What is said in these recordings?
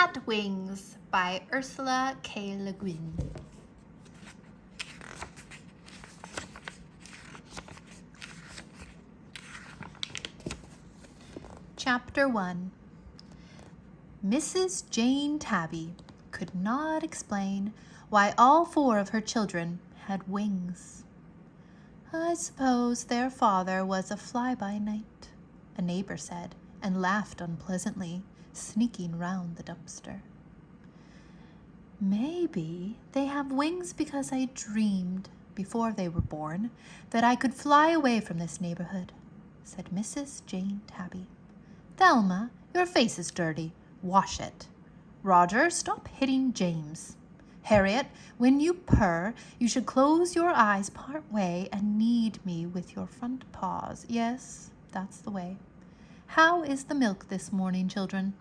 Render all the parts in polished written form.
Catwings by Ursula K. Le Guin. Chapter 1. Mrs. Jane Tabby could not explain why all 4 of her children had wings. I suppose their father was a fly-by-night, a neighbor said, and laughed unpleasantly, sneaking round the dumpster. Maybe they have wings because I dreamed, before they were born, that I could fly away from this neighborhood, said Mrs. Jane Tabby. Thelma, your face is dirty. Wash it. Roger, stop hitting James. Harriet, when you purr, you should close your eyes part way and knead me with your front paws. Yes, that's the way. How is the milk this morning, children?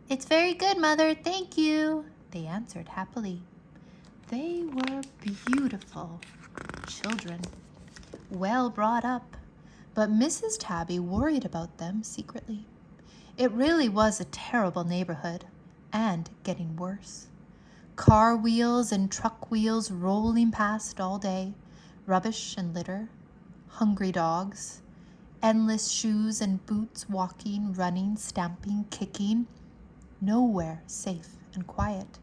It's very good, Mother, thank you, they answered happily. They were beautiful children, well brought up, but Mrs. Tabby worried about them secretly. It really was a terrible neighborhood, and getting worse. Car wheels and truck wheels rolling past all day, rubbish and litter, hungry dogs, endless shoes and boots walking, running, stamping, kicking, nowhere safe and quiet,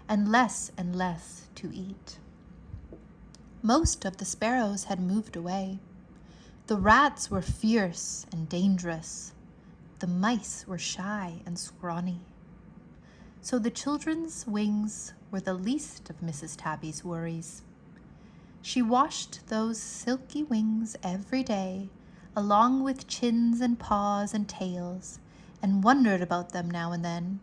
and less to eat. Most of the sparrows had moved away. The rats were fierce and dangerous. The mice were shy and scrawny. So the children's wings were the least of Mrs. Tabby's worries. She washed those silky wings every day, along with chins and paws and tails, and wondered about them now and then.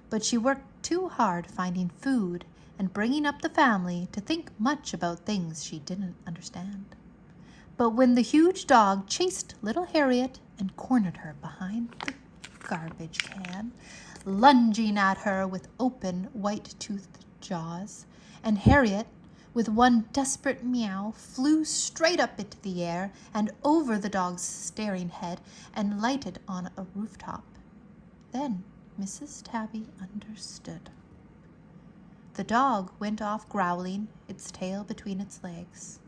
But she worked too hard finding food and bringing up the family to think much about things she didn't understand. But when the huge dog chased little Harriet and cornered her behind the garbage can, lunging at her with open, white-toothed jaws, and Harriet, with one desperate meow, flew straight up into the air and over the dog's staring head and lighted on a rooftop. Then Mrs. Tabby understood. The dog went off growling, its tail between its legs.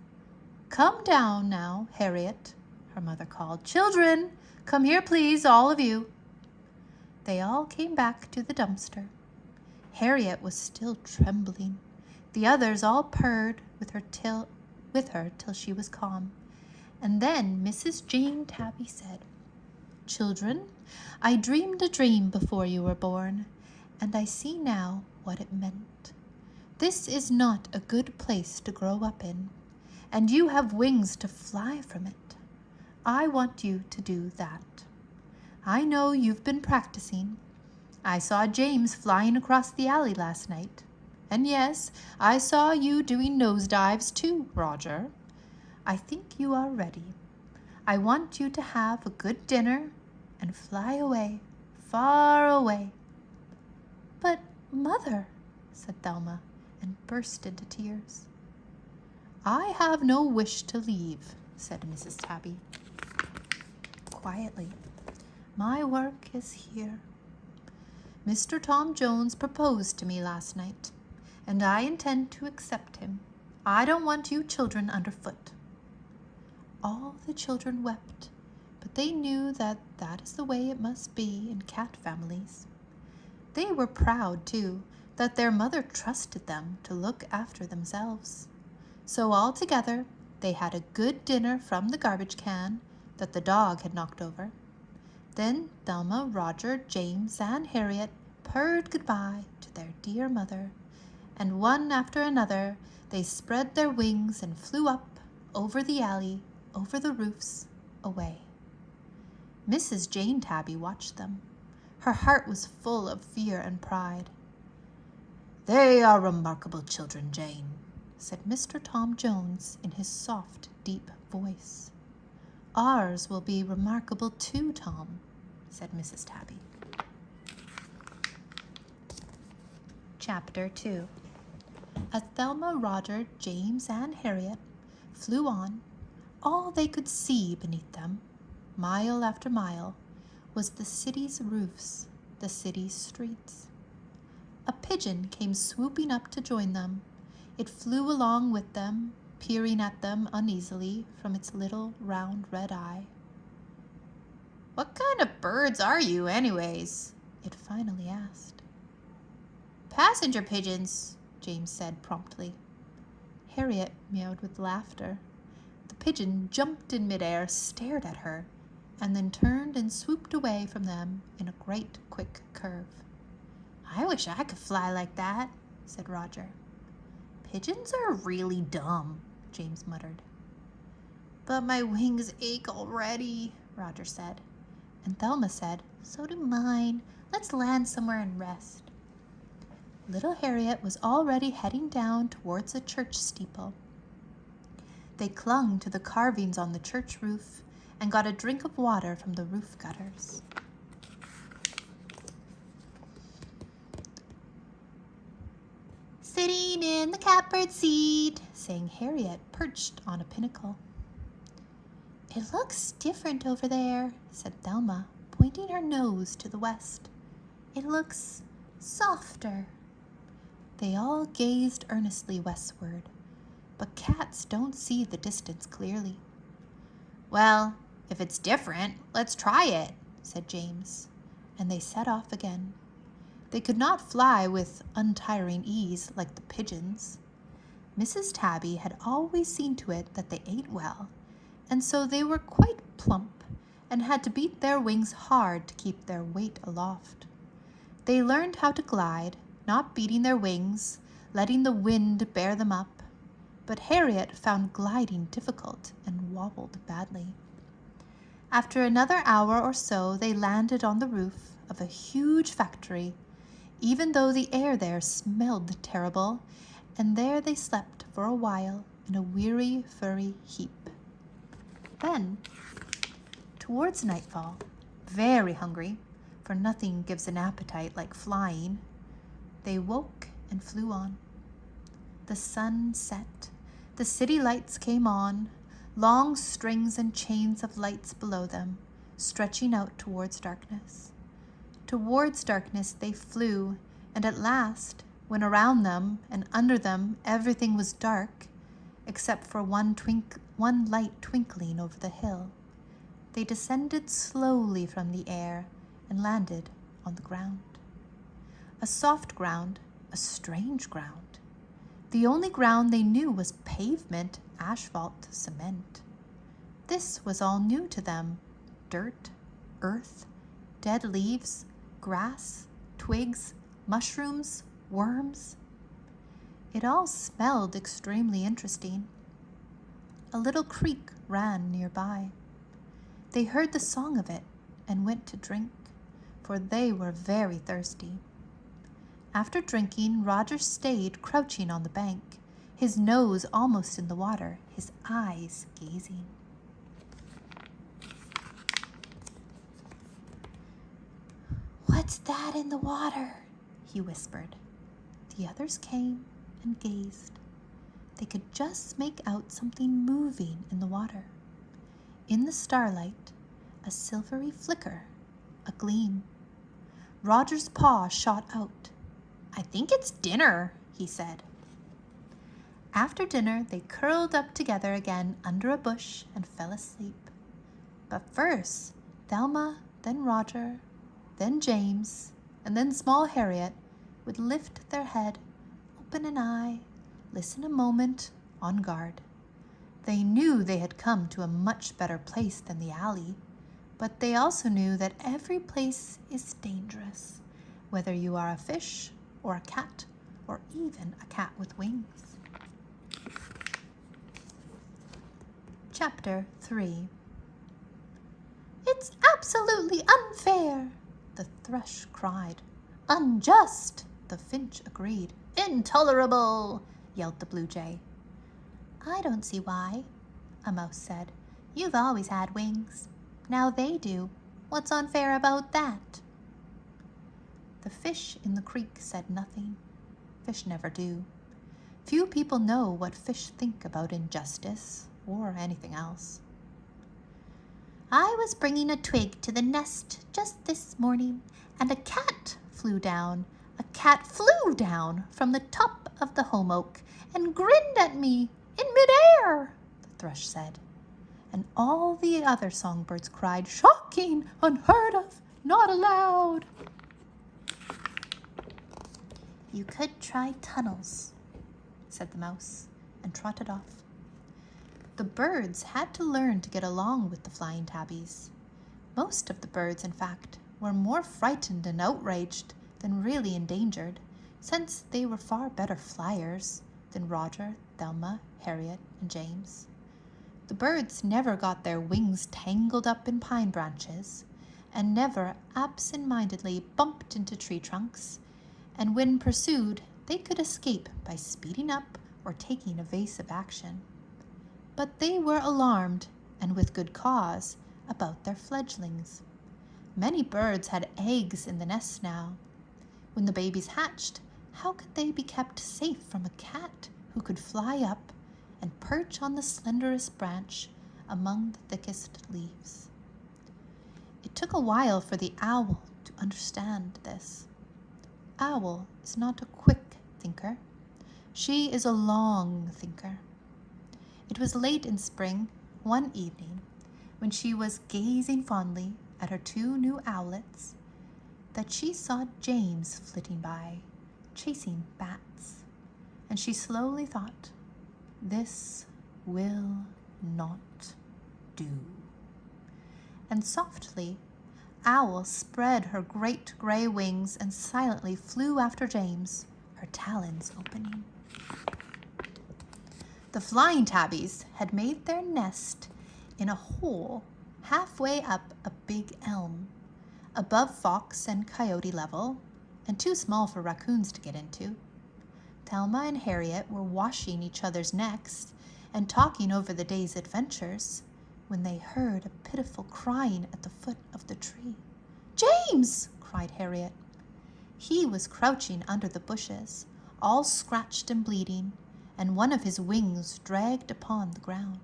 Come down now, Harriet, her mother called. Children, come here, please, all of you. They all came back to the dumpster. Harriet was still trembling. The others all purred with her till she was calm. And then Mrs. Jane Tabby said, Children, I dreamed a dream before you were born, and I see now what it meant. This is not a good place to grow up in, and you have wings to fly from it. I want you to do that. I know you've been practicing. I saw James flying across the alley last night. And yes, I saw you doing nosedives too, Roger. I think you are ready. I want you to have a good dinner and fly away, far away. But, Mother, said Thelma, and burst into tears. I have no wish to leave, said Mrs. Tabby. Quietly, my work is here. Mr. Tom Jones proposed to me last night, and I intend to accept him. I don't want you children underfoot. All the children wept, but they knew that that is the way it must be in cat families. They were proud, too, that their mother trusted them to look after themselves. So all together, they had a good dinner from the garbage can that the dog had knocked over. Then Thelma, Roger, James, and Harriet purred goodbye to their dear mother, and one after another they spread their wings and flew up, over the alley, over the roofs, away. Mrs. Jane Tabby watched them. Her heart was full of fear and pride. They are remarkable children, Jane, said Mr. Tom Jones in his soft, deep voice. Ours will be remarkable too, Tom, said Mrs. Tabby. Chapter 2. As Thelma, Roger, James, and Harriet flew on, all they could see beneath them, mile after mile, was the city's roofs, the city's streets. A pigeon came swooping up to join them. It flew along with them, peering at them uneasily from its little round red eye. "What kind of birds are you, anyways?" it finally asked. "Passenger pigeons," James said promptly. Harriet meowed with laughter. The pigeon jumped in midair, stared at her, and then turned and swooped away from them in a great quick curve. "I wish I could fly like that," said Roger. "Pigeons are really dumb," James muttered. "But my wings ache already," Roger said. And Thelma said, "So do mine. Let's land somewhere and rest." Little Harriet was already heading down towards a church steeple. They clung to the carvings on the church roof and got a drink of water from the roof gutters. "Sitting in the catbird seat," sang Harriet, perched on a pinnacle. "It looks different over there," said Thelma, pointing her nose to the west. "It looks softer." They all gazed earnestly westward, but cats don't see the distance clearly. "Well, if it's different, let's try it," said James, and they set off again. They could not fly with untiring ease like the pigeons. Mrs. Tabby had always seen to it that they ate well, and so they were quite plump and had to beat their wings hard to keep their weight aloft. They learned how to glide, not beating their wings, letting the wind bear them up. But Harriet found gliding difficult and wobbled badly. After another hour or so, they landed on the roof of a huge factory, even though the air there smelled terrible, and there they slept for a while in a weary, furry heap. Then, towards nightfall, very hungry, for nothing gives an appetite like flying, they woke and flew on. The sun set, the city lights came on, long strings and chains of lights below them, stretching out towards darkness. Towards darkness they flew, and at last, when around them and under them everything was dark, except for one light twinkling over the hill, they descended slowly from the air and landed on the ground. A soft ground, a strange ground. The only ground they knew was pavement, asphalt, cement. This was all new to them. Dirt, earth, dead leaves, grass, twigs, mushrooms, worms. It all smelled extremely interesting. A little creek ran nearby. They heard the song of it and went to drink, for they were very thirsty. After drinking, Roger stayed crouching on the bank, his nose almost in the water, his eyes gazing. "What's that in the water?" he whispered. The others came and gazed. They could just make out something moving in the water. In the starlight, a silvery flicker, a gleam. Roger's paw shot out. "I think it's dinner," he said. After dinner, they curled up together again under a bush and fell asleep. But first, Thelma, then Roger, then James, and then small Harriet would lift their head, open an eye, listen a moment, on guard. They knew they had come to a much better place than the alley, but they also knew that every place is dangerous, whether you are a fish or a cat, or even a cat with wings. Chapter 3. "It's absolutely unfair," the thrush cried. "Unjust," the finch agreed. "Intolerable," yelled the blue jay. "I don't see why," a mouse said. "You've always had wings. Now they do. What's unfair about that?" The fish in the creek said nothing. Fish never do. Few people know what fish think about injustice or anything else. I was bringing a twig to the nest just this morning, and a cat flew down. A cat flew down from the top of the home oak and grinned at me in midair, the thrush said. And all the other songbirds cried, shocking, unheard of, not allowed. You could try tunnels, said the mouse, and trotted off. The birds had to learn to get along with the flying tabbies. Most of the birds, in fact, were more frightened and outraged than really endangered, since they were far better flyers than Roger, Thelma, Harriet, and James. The birds never got their wings tangled up in pine branches, and never absent-mindedly bumped into tree trunks, and when pursued, they could escape by speeding up or taking evasive action. But they were alarmed, and with good cause, about their fledglings. Many birds had eggs in the nests now. When the babies hatched, how could they be kept safe from a cat who could fly up and perch on the slenderest branch among the thickest leaves? It took a while for the owl to understand this. Owl is not a quick thinker. She is a long thinker. It was late in spring, one evening, when she was gazing fondly at her two new owlets, that she saw James flitting by, chasing bats, and she slowly thought, this will not do. And softly, Owl spread her great gray wings and silently flew after James, her talons opening. The flying tabbies had made their nest in a hole halfway up a big elm, above fox and coyote level, and too small for raccoons to get into. Thelma and Harriet were washing each other's necks and talking over the day's adventures when they heard a pitiful crying at the foot of the tree. "James!" cried Harriet. He was crouching under the bushes, all scratched and bleeding, and one of his wings dragged upon the ground.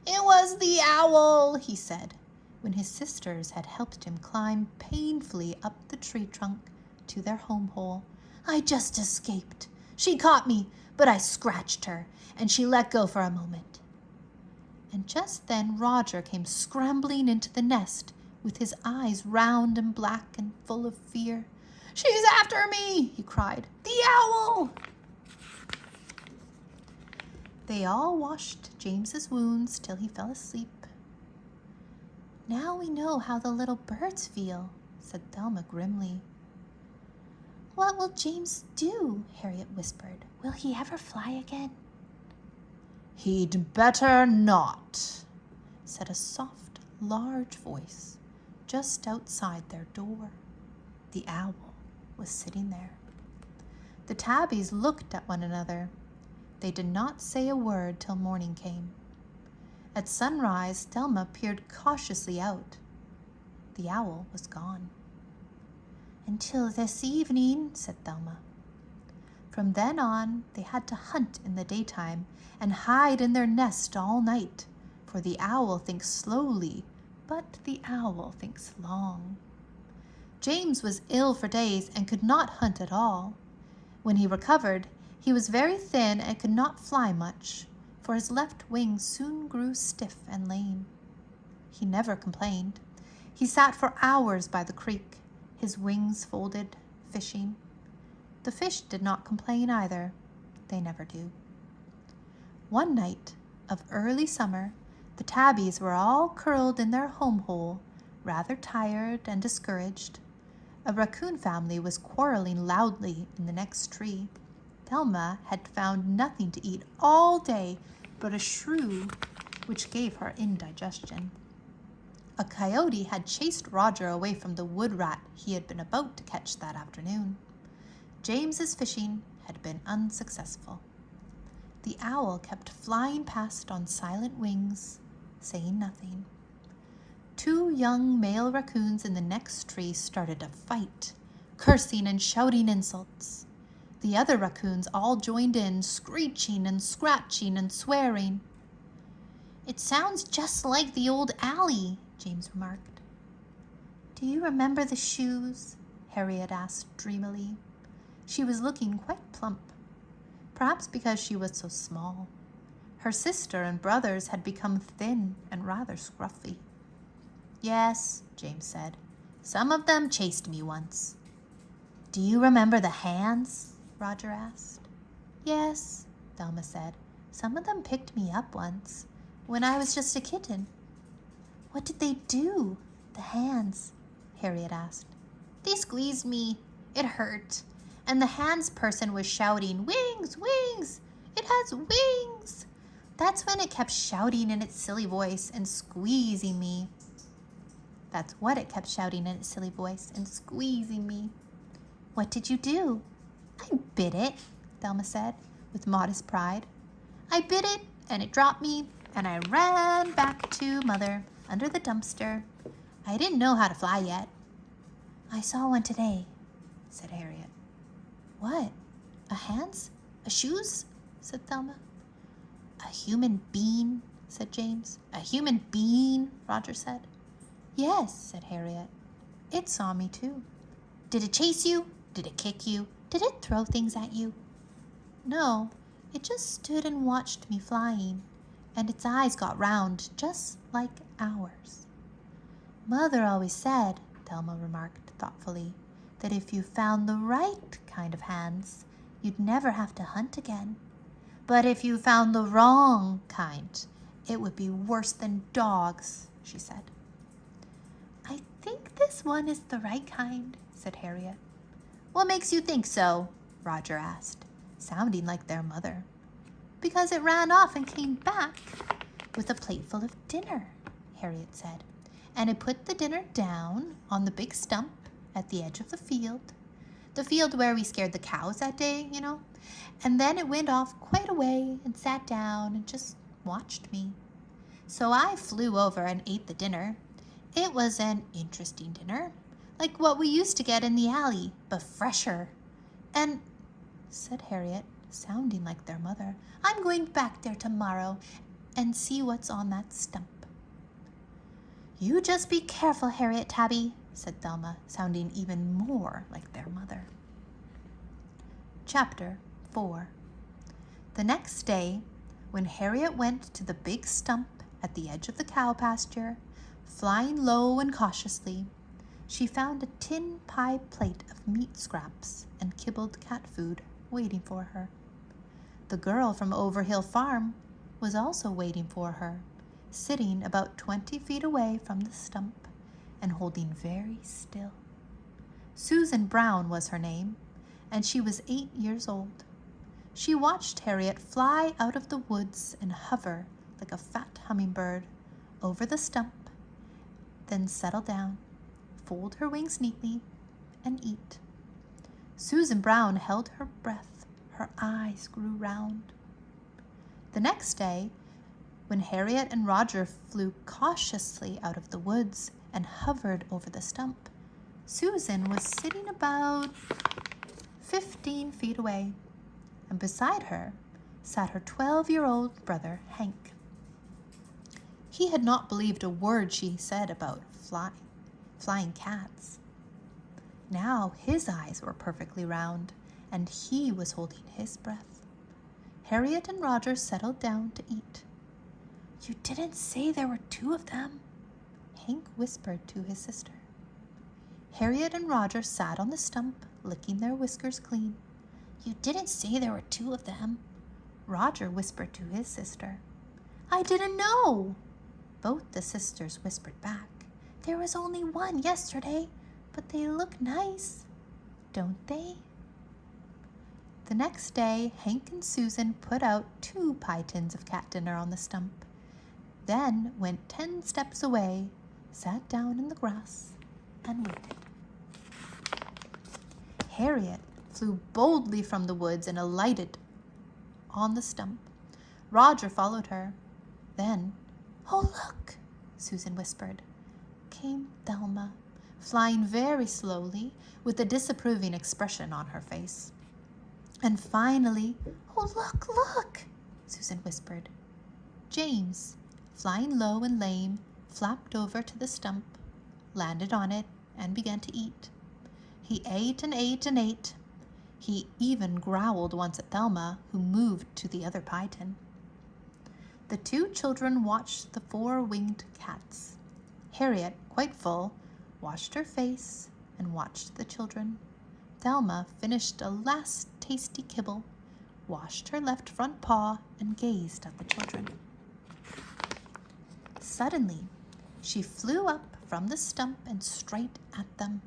"It was the owl," he said, when his sisters had helped him climb painfully up the tree trunk to their home hole. "I just escaped. She caught me, but I scratched her, and she let go for a moment." And just then Roger came scrambling into the nest with his eyes round and black and full of fear. "She's after me!" he cried. "The owl!" They all washed James's wounds till he fell asleep. "Now we know how the little birds feel," said Thelma grimly. "What will James do?" Harriet whispered. "Will he ever fly again?" "He'd better not," said a soft, large voice just outside their door. The owl was sitting there. The tabbies looked at one another. They did not say a word till morning came. At sunrise, Thelma peered cautiously out. The owl was gone. "Until this evening," said Thelma. From then on, they had to hunt in the daytime and hide in their nest all night, for the owl thinks slowly, but the owl thinks long. James was ill for days and could not hunt at all. When he recovered, he was very thin and could not fly much, for his left wing soon grew stiff and lame. He never complained. He sat for hours by the creek, his wings folded, fishing. The fish did not complain either. They never do. One night of early summer, the tabbies were all curled in their home hole, rather tired and discouraged. A raccoon family was quarreling loudly in the next tree. Thelma had found nothing to eat all day but a shrew, which gave her indigestion. A coyote had chased Roger away from the wood rat he had been about to catch that afternoon. James's fishing had been unsuccessful. The owl kept flying past on silent wings, saying nothing. Two young male raccoons in the next tree started a fight, cursing and shouting insults. The other raccoons all joined in, screeching and scratching and swearing. "It sounds just like the old alley," James remarked. Do you remember the shoes? Harriet asked dreamily. She was looking quite plump, perhaps because she was so small. Her sister and brothers had become thin and rather scruffy. Yes, James said. Some of them chased me once. Do you remember the hands? Roger asked. Yes, Thelma said. Some of them picked me up once, when I was just a kitten. What did they do, the hands? Harriet asked. They squeezed me. It hurt. And the hands person was shouting, Wings, wings! It has wings! That's when it kept shouting in its silly voice and squeezing me. That's what it kept shouting in its silly voice and squeezing me. What did you do? I bit it, Thelma said, with modest pride. I bit it, and it dropped me, and I ran back to Mother under the dumpster. I didn't know how to fly yet. I saw one today, said Harriet. What? A hands? A shoes? Said Thelma. A human being, said James. A human being, Roger said. Yes, said Harriet. It saw me too. Did it chase you? Did it kick you? Did it throw things at you? No, it just stood and watched me flying, and its eyes got round just like ours. Mother always said, Thelma remarked thoughtfully, that if you found the right kind of hands, you'd never have to hunt again. But if you found the wrong kind, it would be worse than dogs, she said. I think this one is the right kind, said Harriet. What makes you think so? Roger asked, sounding like their mother. Because it ran off and came back with a plateful of dinner, Harriet said. And it put the dinner down on the big stump at the edge of the field where we scared the cows that day, you know. And then it went off quite a way and sat down and just watched me. So I flew over and ate the dinner. It was an interesting dinner, like what we used to get in the alley, but fresher. And, said Harriet, sounding like their mother, I'm going back there tomorrow and see what's on that stump. You just be careful, Harriet Tabby, said Thelma, sounding even more like their mother. Chapter 4. The next day, when Harriet went to the big stump at the edge of the cow pasture, flying low and cautiously, she found a tin pie plate of meat scraps and kibbled cat food waiting for her. The girl from Overhill Farm was also waiting for her, sitting about 20 feet away from the stump and holding very still. Susan Brown was her name, and she was 8 years old. She watched Harriet fly out of the woods and hover like a fat hummingbird over the stump, then settle down, fold her wings neatly, and eat. Susan Brown held her breath. Her eyes grew round. The next day, when Harriet and Roger flew cautiously out of the woods and hovered over the stump, Susan was sitting about 15 feet away, and beside her sat her 12-year-old brother, Hank. He had not believed a word she said about flying cats. Now his eyes were perfectly round, and he was holding his breath. Harriet and Roger settled down to eat. You didn't say there were 2 of them, Hank whispered to his sister. Harriet and Roger sat on the stump, licking their whiskers clean. You didn't say there were 2 of them, Roger whispered to his sister. I didn't know, both the sisters whispered back. There was only 1 yesterday, but they look nice, don't they? The next day, Hank and Susan put out 2 pie tins of cat dinner on the stump, then went 10 steps away, sat down in the grass, and waited. Harriet flew boldly from the woods and alighted on the stump. Roger followed her. Then, oh, look, Susan whispered, came Thelma, flying very slowly with a disapproving expression on her face. And finally, oh, look, Susan whispered, James, flying low and lame, flapped over to the stump, landed on it, and began to eat. He ate and ate and ate. He even growled once at Thelma, who moved to the other pie tin. The two children watched the four-winged cats. Harriet, quite full, washed her face and watched the children. Thelma finished a last tasty kibble, washed her left front paw, and gazed at the children. Suddenly, she flew up from the stump and straight at them.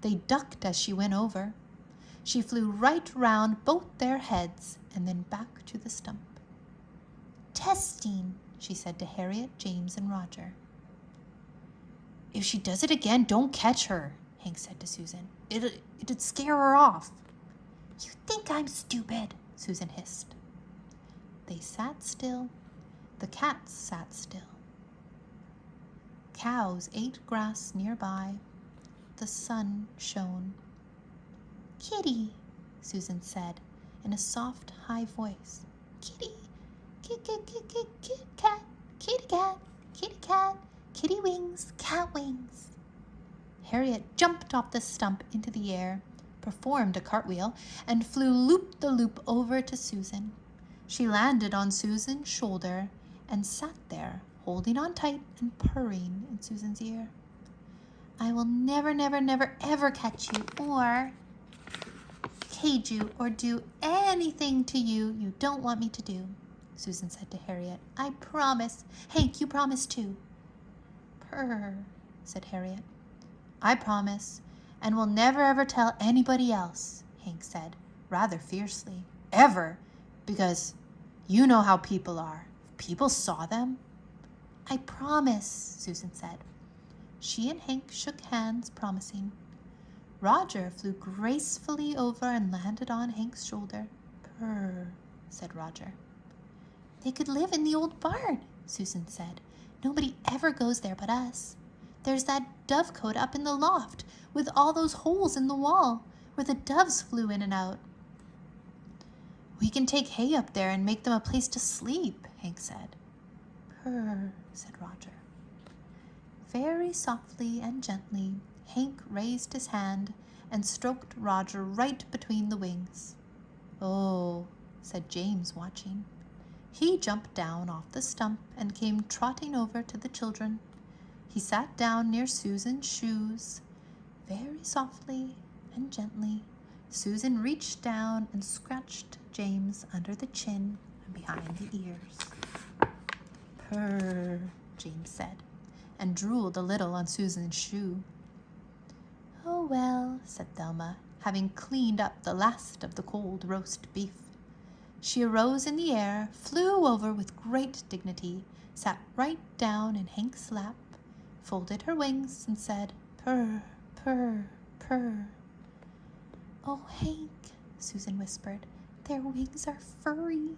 They ducked as she went over. She flew right round both their heads and then back to the stump. "Testing," she said to Harriet, James, and Roger. "If she does it again, don't catch her," Hank said to Susan. It'd scare her off. "You think I'm stupid," Susan hissed. They sat still. The cats sat still. Cows ate grass nearby. The sun shone. "Kitty," Susan said in a soft, high voice. "Kitty, cat, kitty cat, kitty cat, kitty wings, cat wings." Harriet jumped off the stump into the air, performed a cartwheel, and flew loop-the-loop over to Susan. She landed on Susan's shoulder and sat there, holding on tight and purring in Susan's ear. "I will never, never, never, ever catch you or cage you or do anything to you you don't want me to do," Susan said to Harriet. "I promise. Hank, you promise too." "Purr," said Harriet. "I promise, and will never ever tell anybody else," Hank said, rather fiercely. "Ever, because you know how people are. If people saw them." "I promise," Susan said. She and Hank shook hands, promising. Roger flew gracefully over and landed on Hank's shoulder. "Purr," said Roger. "They could live in the old barn," Susan said. "Nobody ever goes there but us. There's that dovecote up in the loft with all those holes in the wall where the doves flew in and out." "We can take hay up there and make them a place to sleep," Hank said. "Purr," said Roger. Very softly and gently, Hank raised his hand and stroked Roger right between the wings. "Oh," said James, watching. He jumped down off the stump and came trotting over to the children. He sat down near Susan's shoes. Very softly and gently, Susan reached down and scratched James under the chin and behind the ears. "Purr," James said, and drooled a little on Susan's shoe. "Oh, well," said Thelma, having cleaned up the last of the cold roast beef. She arose in the air, flew over with great dignity, sat right down in Hank's lap, folded her wings, and said, "Purr, purr, purr." "Oh, Hank," Susan whispered, "their wings are furry."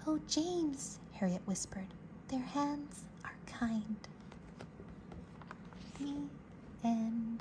"Oh, James," Harriet whispered, "their hands are kind." The end.